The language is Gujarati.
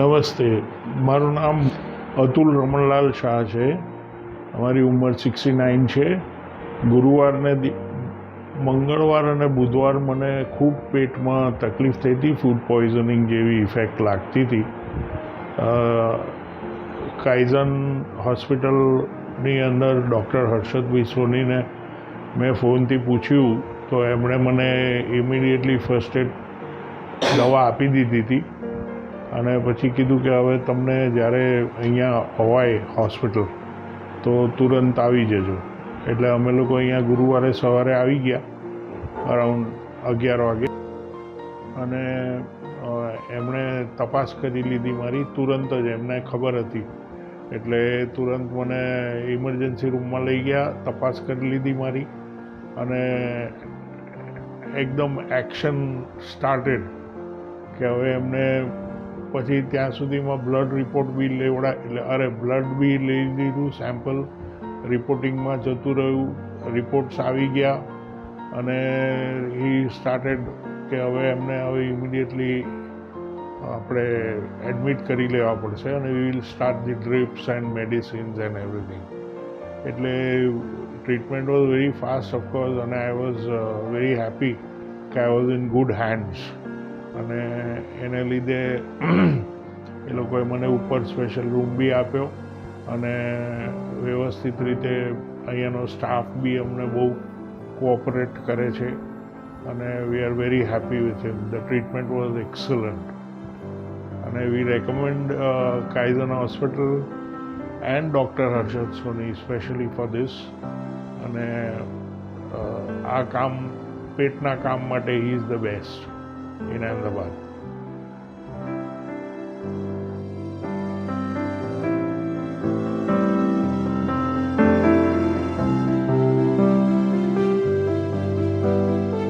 નમસ્તે, મારું નામ અતુલ રમણલાલ શાહ છે. અમારી ઉંમર 69 છે. મંગળવાર અને બુધવાર મને ખૂબ પેટમાં તકલીફ થઈ હતી. ફૂડ પોઈઝનિંગ જેવી ઇફેક્ટ લાગતી હતી. કાઇઝન હોસ્પિટલની અંદર ડૉક્ટર હર્ષદભાઈ સોનીને મેં ફોનથી પૂછ્યું તો એમણે મને ઇમિડિયેટલી ફર્સ્ટ એડ દવા આપી દીધી હતી અને પછી કીધું કે હવે તમને જ્યારે અહીંયા અવાય હોસ્પિટલ તો તુરંત આવી જજો. એટલે અમે લોકો અહીંયા ગુરુવારે સવારે આવી ગયા અરાઉન્ડ 11 વાગે અને એમણે તપાસ કરી લીધી મારી તુરંત જ. એમને ખબર હતી એટલે તુરંત મને ઇમરજન્સી રૂમમાં લઈ ગયા, તપાસ કરી લીધી મારી અને એકદમ એક્શન સ્ટાર્ટેડ કે હવે એમને પછી ત્યાં સુધીમાં બ્લડ રિપોર્ટ બી બ્લડ બી લઈ લીધું, સેમ્પલ રિપોર્ટિંગમાં જતું રહ્યું, રિપોર્ટ્સ આવી ગયા અને હી સ્ટાર્ટેડ કે હવે એમને ઇમિડિયેટલી આપણે એડમિટ કરી લેવા પડશે અને we will start the drips and medicines and everything. એટલે treatment was very fast of course અને આઈ વોઝ વેરી હેપી કે I was in good hands. અને એને લીધે એ લોકોએ મને ઉપર સ્પેશિયલ રૂમ બી આપ્યો અને વ્યવસ્થિત રીતે અહીંયાનો સ્ટાફ બી અમને બહુ કોઓપરેટ કરે છે અને we are very happy with him. The treatment was excellent અને we recommend Kaizen hospital and doctor Harshad Soni specially for this. અને આ કામ પેટના કામ માટે he is the best in Ahmedabad.